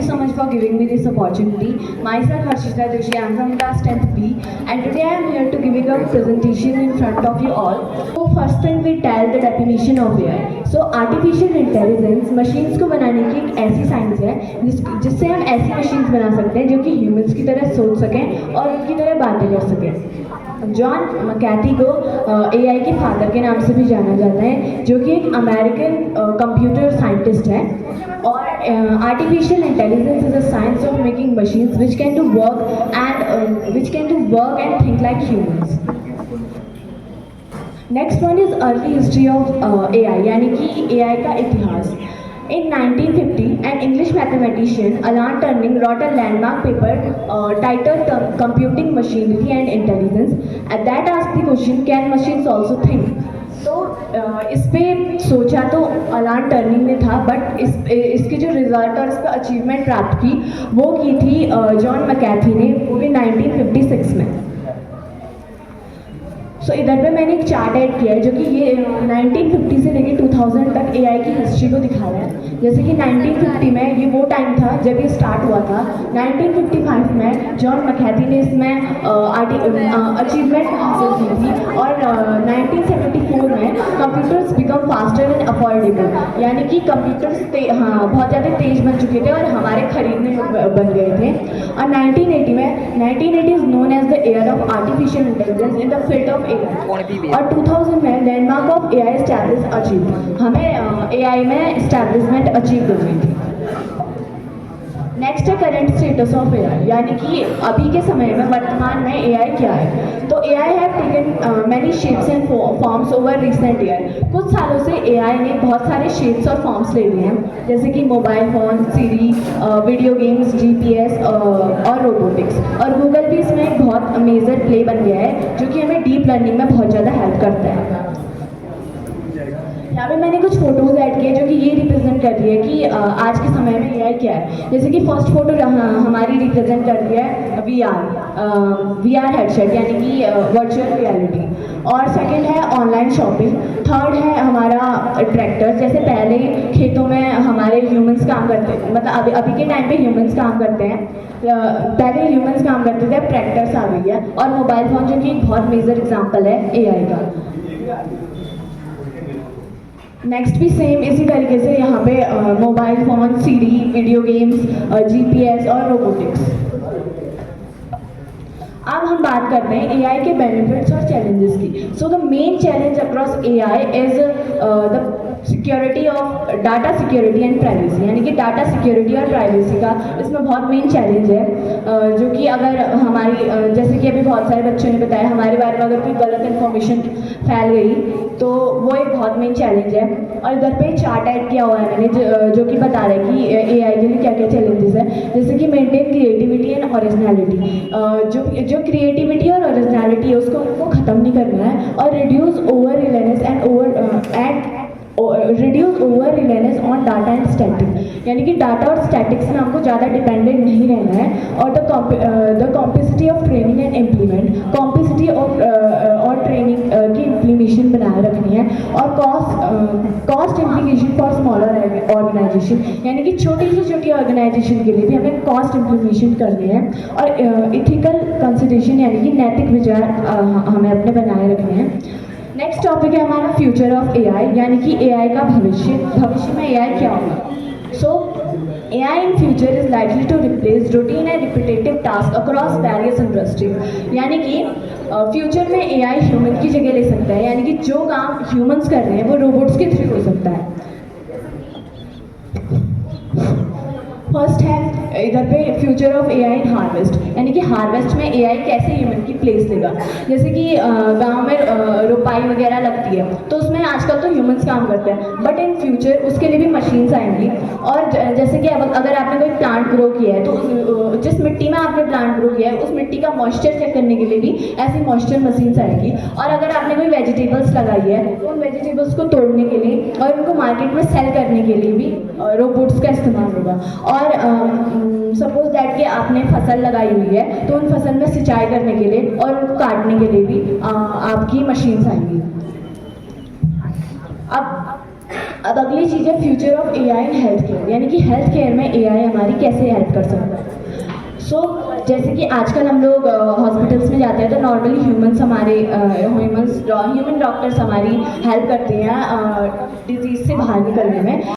so much for giving me this opportunity. Myself Harshita Joshi, I am from class 10th B, and today I am here to giving a presentation in front of you all. So first thing we tell the definition of AI. So artificial intelligence machines को बनाने की एक ऐसी science है जिससे हम ऐसी machines बना सकते हैं जो कि ह्यूमंस की तरह सोच सकें और उनकी तरह बातें कर सकें। जॉन मैकैर्थी को एआई के फादर के नाम से भी जाना जाता है, जो कि एक अमेरिकन कंप्यूटर साइंटिस्ट है। और artificial intelligence is a science of making machines which can do work and think like humans. Next one is early history of AI, यानी कि एआई का इतिहास। In 1950, an English mathematician, Alan Turing, wrote a landmark paper titled Computing Machinery and Intelligence. At that asked the question, can machines also think? तो इस पर सोचा तो अलान टर्निंग ने था, बट इसके जो रिजल्ट और इस पर अचीवमेंट प्राप्त की वो की थी जॉन मैकैर्थी ने, वो भी 1956 में। सो इधर पे मैंने एक चार्ट ऐड किया है जो कि ये 1950 से लेकर 2000 तक एआई की हिस्ट्री को दिखा रहा है। जैसे कि 1950 में ये वो टाइम था जब ये स्टार्ट हुआ था। 1955 में जॉन मैकैर्थी ने इसमें अचीवमेंट हासिल की थी, और 1974 में computers become faster and affordable, यानी कि कंप्यूटर्स बहुत ज़्यादा तेज बन चुके थे और हमारे खरीदने बन गए थे। और 1980 में 1980 is known as the year of artificial intelligence in the field of और 2000 में landmark of AI establish achieve, हमें एआई में एस्टैब्लिशमेंट अचीव कर गई थी। नेक्स्ट है करंट स्टेटस ऑफ एआई, यानी कि अभी के समय में वर्तमान में एआई क्या है। तो AI have taken many shapes and forms over recent year. कुछ सालों से एआई ने बहुत सारे शेप्स और फॉर्म्स ले लिए हैं, जैसे कि मोबाइल फ़ोन, सीरी, वीडियो गेम्स, जीपीएस और रोबोटिक्स। और गूगल भी इसमें एक बहुत मेजर प्ले बन गया है, जो कि हमें डीप लर्निंग में बहुत ज़्यादा हेल्प करता है। यहाँ पे मैंने कुछ फोटोज़ ऐड किए जो कि ये रिप्रेजेंट कर रही है कि आज के समय में एआई क्या है। जैसे कि फर्स्ट फोटो हमारी रिप्रेजेंट कर रही है वीआर हेडसेट, यानी कि वर्चुअल रियलिटी। और सेकंड है ऑनलाइन शॉपिंग। थर्ड है हमारा ट्रैक्टर। जैसे पहले खेतों में हमारे ह्यूमंस काम करते थे, मतलब अभी के टाइम पे ह्यूमंस काम करते हैं, पहले ह्यूमंस काम करते थे, अब ट्रैक्टर्स आ गई है। और मोबाइल फ़ोन जो कि एक बहुत मेजर एग्जाम्पल है एआई का। नेक्स्ट भी सेम इसी तरीके से यहाँ पे mobile phone, CD, video games, GPS और रोबोटिक्स। अब हम बात करते हैं एआई के बेनिफिट्स और चैलेंजेस की। So the main challenge across AI is the security of data security and privacy, यानी कि डाटा सिक्योरिटी और प्राइवेसी का इसमें बहुत मेन चैलेंज है। जो कि अगर हमारी जैसे कि अभी बहुत सारे बच्चों ने बताया, हमारे बारे में अगर कोई गलत इन्फॉर्मेशन फैल गई तो वो एक बहुत मेन चैलेंज है। और इधर पे चार्ट ऐड किया हुआ है मैंने जो कि बता रहा है कि एआई के लिए क्या क्या चैलेंजेस है। जैसे कि मेंटेन क्रिएटिविटी एंड ओरिजिनलिटी, जो क्रिएटिविटी और ओरिजिनलिटी है उसको ख़त्म नहीं करना है। और reduce over reliance on data and static, यानी कि डाटा और स्टैटिक्स में हमको ज़्यादा डिपेंडेंट नहीं रहना है। और the complexity of training and implement, complexity of और ट्रेनिंग की इम्प्लीमेशन बनाए रखनी है। और cost implication for smaller organization, यानी कि छोटी से छोटी ऑर्गेनाइजेशन के लिए भी हमें कॉस्ट इम्प्लीमेशन करनी है। और इथिकल कंसिडरेशन, यानी कि नैतिक विचार हमें अपने बनाए रखने हैं। नेक्स्ट टॉपिक है हमारा फ्यूचर ऑफ एआई, यानी कि एआई का भविष्य में एआई क्या होगा। So AI in future is likely to replace routine and repetitive task across various industries, यानी कि फ्यूचर में एआई ह्यूमन की जगह ले सकता है, यानी कि जो काम ह्यूमंस कर रहे हैं वो रोबोट्स के थ्रू हो सकता है। फर्स्ट है इधर पे future of AI in harvest, यानी कि हार्वेस्ट में एआई कैसे ह्यूमन की प्लेस लेगा। जैसे कि गांव में रोपाई वगैरह लगती है तो उसमें आजकल तो ह्यूमंस काम करते हैं, बट इन फ्यूचर उसके लिए भी मशीन्स आएंगी। और जैसे कि अगर आपने कोई प्लांट ग्रो किया है तो जिस मिट्टी में आपने प्लांट ग्रो किया है उस मिट्टी का मॉइस्चर चेक करने के लिए भी ऐसी मॉइस्चर मशीन्स आएंगी। और अगर आपने कोई वेजिटेबल्स लगाई है तो उन वेजिटेबल्स को तोड़ने के लिए और उनको मार्केट में सेल करने के लिए भी रोबोट्स का इस्तेमाल होगा। और सपोज दैट कि आपने फसल लगाई हुई है तो उन फसल में सिंचाई करने के लिए और उनको काटने के लिए भी आपकी मशीन्स आएंगी। अब अब अगली चीज़ है future of AI in health care, यानी कि हेल्थ केयर में एआई हमारी कैसे हेल्प कर सकता है। जैसे कि आजकल हम लोग हॉस्पिटल्स में जाते हैं तो नॉर्मली ह्यूमन डॉक्टर्स हमारी हेल्प करते हैं डिजीज़ से बाहर निकलने में।